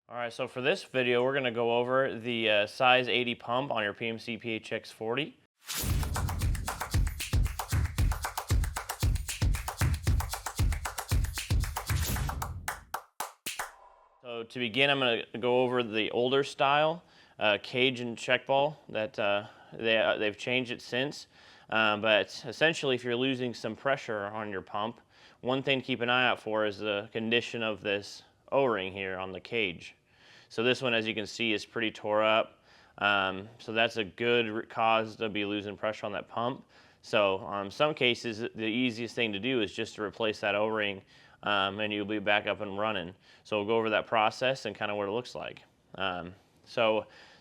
All right, so for this video, we're going to go over the size 80 pump on your PMC PHX 40. So to begin, I'm going to go over the older style cage and check ball that they've changed it since. But essentially, if you're losing some pressure on your pump, one thing to keep an eye out for is the condition of this O-ring here on the cage. So this one, as you can see, is pretty tore up. So that's a good cause to be losing pressure on that pump. So some cases, the easiest thing to do is just to replace that O-ring, and you'll be back up and running. So we'll go over that process and kind of what it looks like.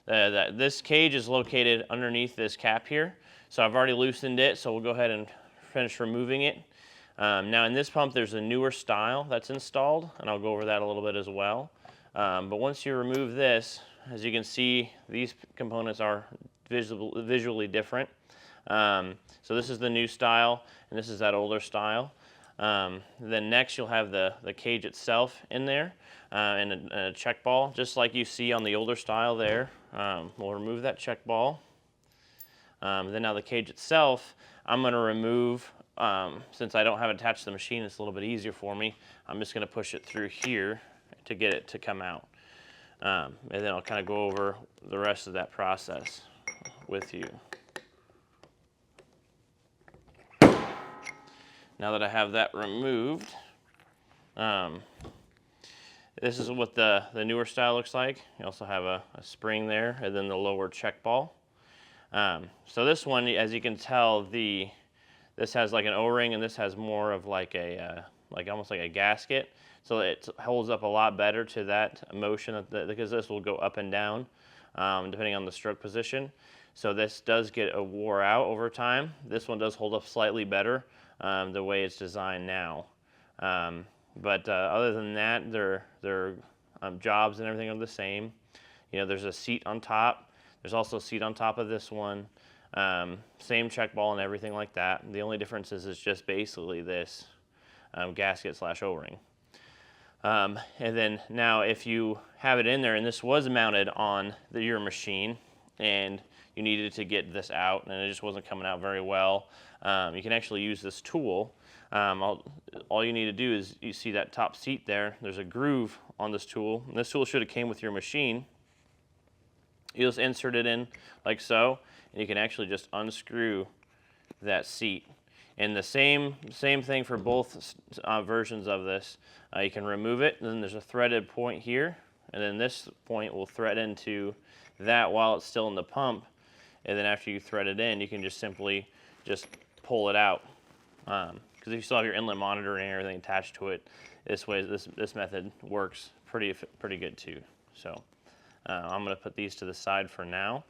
This cage is located underneath this cap here. So I've already loosened it, so we'll go ahead and finish removing it. Now in this pump, there's a newer style that's installed, and I'll go over that a little bit as well. But once you remove this, as you can see, these components are visually different. So this is the new style, and this is that older style. Then next you'll have the cage itself in there, and a check ball, just like you see on the older style there. We'll remove that check ball. Then now the cage itself, I'm going to remove, since I don't have it attached to the machine, it's a little bit easier for me. I'm just going to push it through here to get it to come out. And then I'll kind of go over the rest of that process with you. Now that I have that removed, this is what the newer style looks like. You also have a spring there, and then the lower check ball. So this one, as you can tell, this has like an O-ring, and this has more of like almost like a gasket. So it holds up a lot better to that motion because this will go up and down depending on the stroke position. So this does get wore out over time. This one does hold up slightly better the way it's designed now. But other than that, their jobs and everything are the same. You know, there's a seat on top. There's also a seat on top of this one. Same check ball and everything like that. The only difference is just basically this gasket / O-ring. And then now if you have it in there, and this was mounted on your machine, and you needed to get this out and it just wasn't coming out very well, you can actually use this tool. All you need to do is, you see that top seat there, there's a groove on this tool, and this tool should have came with your machine. You just insert it in like so, and you can actually just unscrew that seat. And the same thing for both versions of this. You can remove it, and then there's a threaded point here, and then this point will thread into that while it's still in the pump. And then after you thread it in, you can just simply pull it out. Because if you still have your inlet monitor and everything attached to it, this method works pretty good too. So I'm going to put these to the side for now.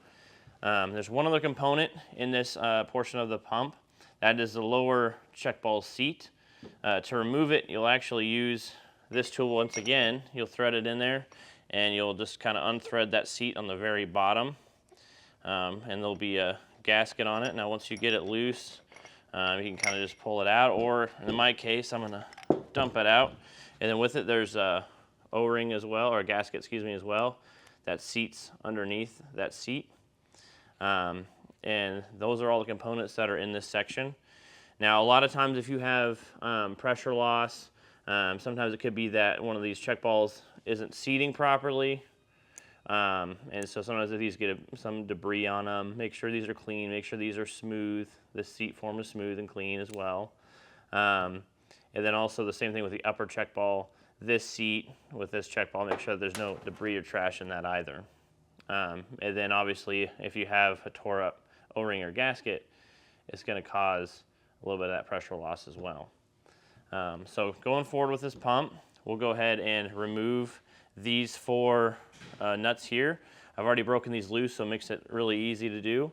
There's one other component in this portion of the pump. That is the lower check ball seat. To remove it, you'll actually use this tool once again. You'll thread it in there, and you'll just kind of unthread that seat on the very bottom. And there'll be a gasket on it. Now once you get it loose, you can kind of just pull it out, or in my case, I'm going to dump it out. And then with it, there's a O-ring as well, or a gasket, excuse me, as well, that seats underneath that seat. And those are all the components that are in this section. Now, a lot of times if you have pressure loss, sometimes it could be that one of these check balls isn't seating properly. And so sometimes if these get some debris on them, make sure these are clean, make sure these are smooth. This seat form is smooth and clean as well. And then also the same thing with the upper check ball. This seat with this check ball, make sure there's no debris or trash in that either. And then obviously if you have a tore up O-ring or gasket, it's going to cause a little bit of that pressure loss as well. So going forward with this pump, we'll go ahead and remove these four nuts here. I've already broken these loose, so it makes it really easy to do.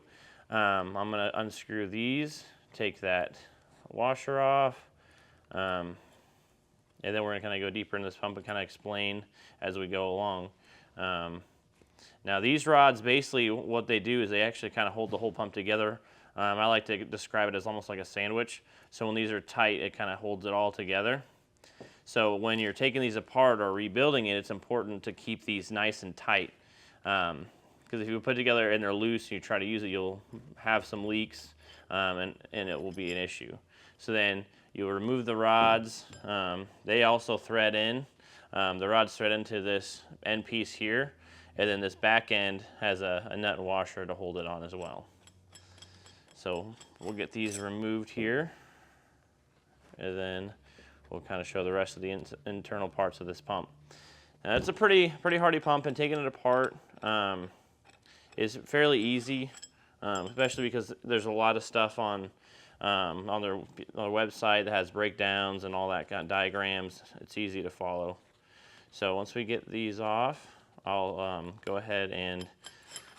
I'm going to unscrew these, take that washer off, and then we're going to kind of go deeper into this pump and kind of explain as we go along. Now these rods, basically what they do is they actually kind of hold the whole pump together. I like to describe it as almost like a sandwich. So when these are tight, it kind of holds it all together. So when you're taking these apart or rebuilding it, it's important to keep these nice and tight. Because if you put it together and they're loose and you try to use it, you'll have some leaks and it will be an issue. So then you'll remove the rods. They also thread in. The rods thread into this end piece here, and then this back end has a nut and washer to hold it on as well. So we'll get these removed here, and then we'll kind of show the rest of the internal parts of this pump. Now, it's a pretty hardy pump, and taking it apart is fairly easy, especially because there's a lot of stuff on their website that has breakdowns and all that kind of diagrams. It's easy to follow. So once we get these off, I'll go ahead and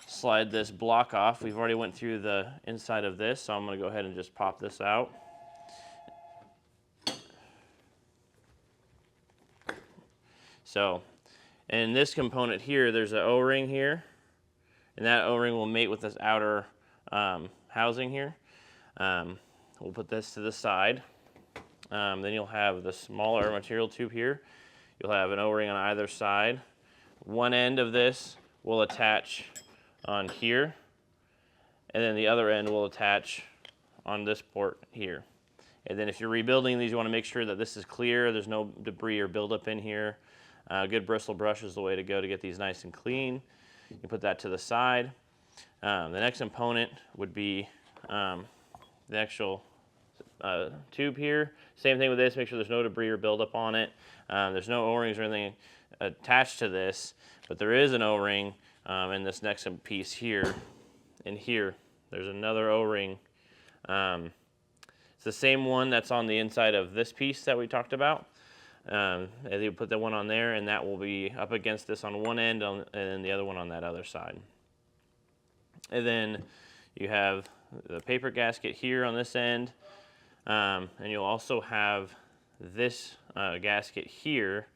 slide this block off. We've already went through the inside of this, so I'm going to go ahead and just pop this out. So in this component here, there's an O-ring here, and that O-ring will mate with this outer housing here. We'll put this to the side. Then you'll have the smaller material tube here. You'll have an O-ring on either side. One end of this will attach on here, and then the other end will attach on this port here. And then if you're rebuilding these, you want to make sure that this is clear, there's no debris or buildup in here. Good bristle brush is the way to go to get these nice and clean. You put that to the side. The next component would be the actual tube here. Same thing with this, make sure there's no debris or buildup on it. There's no O-rings or anything attached to this, but there is an O-ring in this next piece here. And here, there's another O-ring. It's the same one that's on the inside of this piece that we talked about. As you put that one on there, and that will be up against this on one end and then the other one on that other side. And then you have the paper gasket here on this end, and you'll also have this gasket here,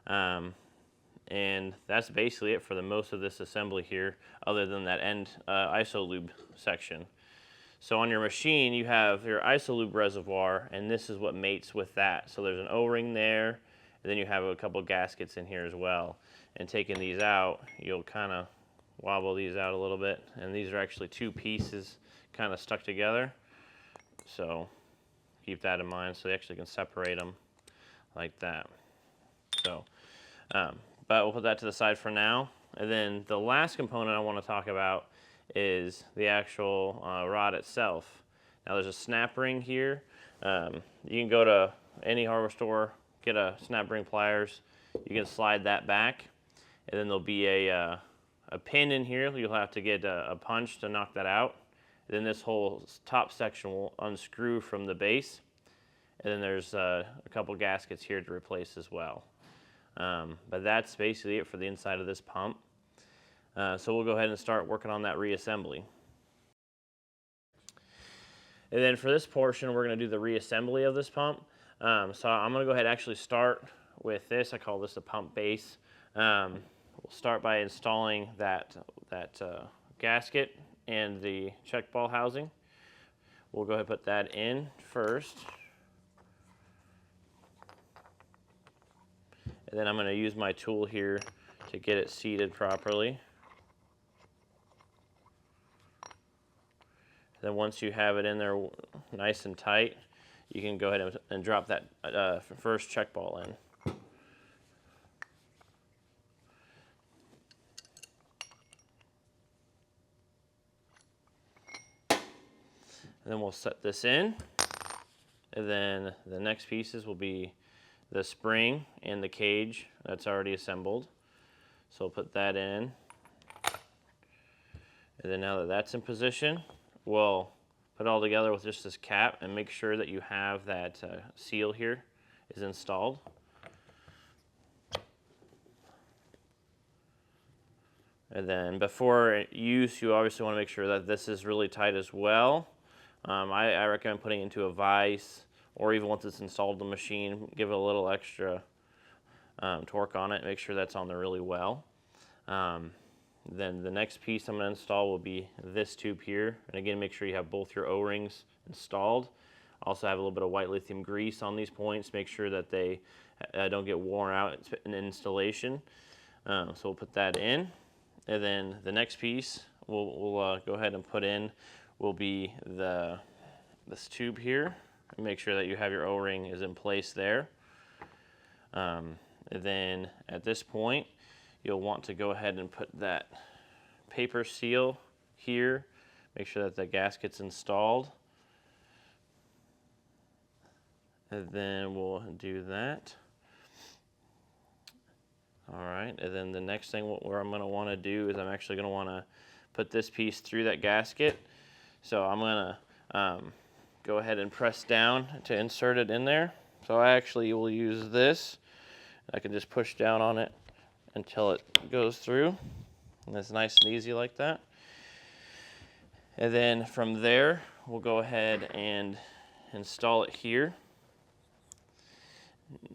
and that's basically it for the most of this assembly here, other than that end isolube section. So on your machine, you have your isolube reservoir, and this is what mates with that. So there's an O-ring there, and then you have a couple gaskets in here as well. And taking these out, you'll kind of wobble these out a little bit, and these are actually two pieces kind of stuck together. So keep that in mind, so you actually can separate them like that. So, but we'll put that to the side for now. And then the last component I want to talk about is the actual rod itself. Now there's a snap ring here. You can go to any hardware store, get a snap ring pliers. You can slide that back, and then there'll be a pin in here. You'll have to get a punch to knock that out. And then this whole top section will unscrew from the base. And then there's a couple gaskets here to replace as well. But that's basically it for the inside of this pump. So we'll go ahead and start working on that reassembly. And then for this portion, we're going to do the reassembly of this pump. So I'm going to go ahead and actually start with this. I call this a pump base. We'll start by installing that gasket and the check ball housing. We'll go ahead and put that in first. And then I'm going to use my tool here to get it seated properly. Then once you have it in there nice and tight, you can go ahead and drop that first check ball in. And then we'll set this in. And then the next pieces will be the spring and the cage that's already assembled. So we'll put that in. And then now that that's in position, we'll put it all together with just this cap and make sure that you have that seal here is installed. And then before use, you obviously want to make sure that this is really tight as well. I recommend putting it into a vise, or even once it's installed in the machine, give it a little extra torque on it, make sure that's on there really well. Then the next piece I'm going to install will be this tube here. And again, make sure you have both your O-rings installed. Also have a little bit of white lithium grease on these points. Make sure that they don't get worn out in installation. So we'll put that in, and then the next piece we'll go ahead and put in will be this tube here. And make sure that you have your O-ring is in place there. And then at this point, you'll want to go ahead and put that paper seal here. Make sure that the gasket's installed. And then we'll do that. All right, and then the next thing where I'm going to want to do is I'm actually going to want to put this piece through that gasket. So I'm going to go ahead and press down to insert it in there. So I actually will use this. I can just push down on it until it goes through. And it's nice and easy like that. And then from there, we'll go ahead and install it here.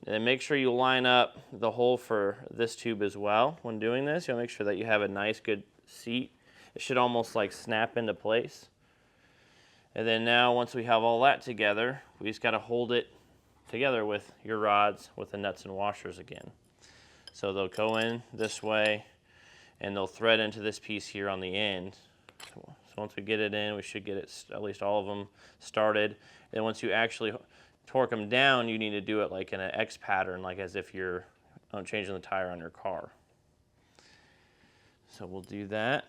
And make sure you line up the hole for this tube as well when doing this. You'll make sure that you have a nice, good seat. It should almost like snap into place. And then now, once we have all that together, we just got to hold it together with your rods with the nuts and washers again. So they'll go in this way, and they'll thread into this piece here on the end. So once we get it in, we should get it, at least all of them, started. And once you actually torque them down, you need to do it like in an X pattern, like as if you're changing the tire on your car. So we'll do that.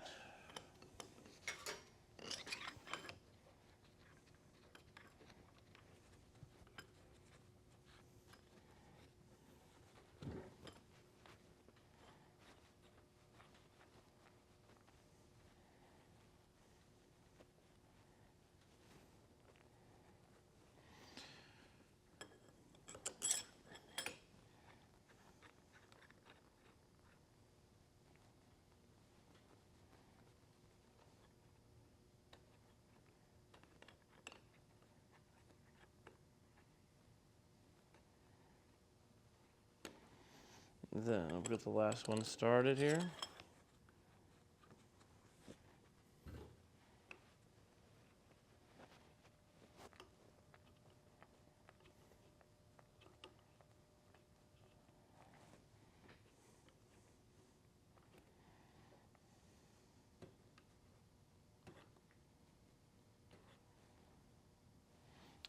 Then I'll get the last one started here.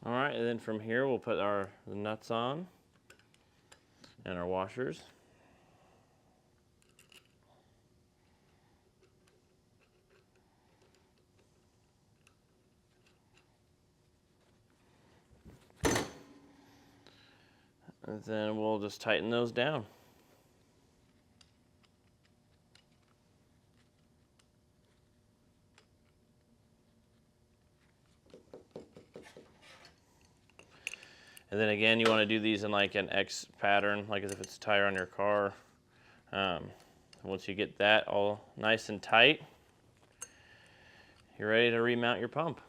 All right, and then from here we'll put the nuts on and our washers. And then we'll just tighten those down. And then again, you want to do these in like an X pattern, like as if it's a tire on your car. Once you get that all nice and tight, you're ready to remount your pump.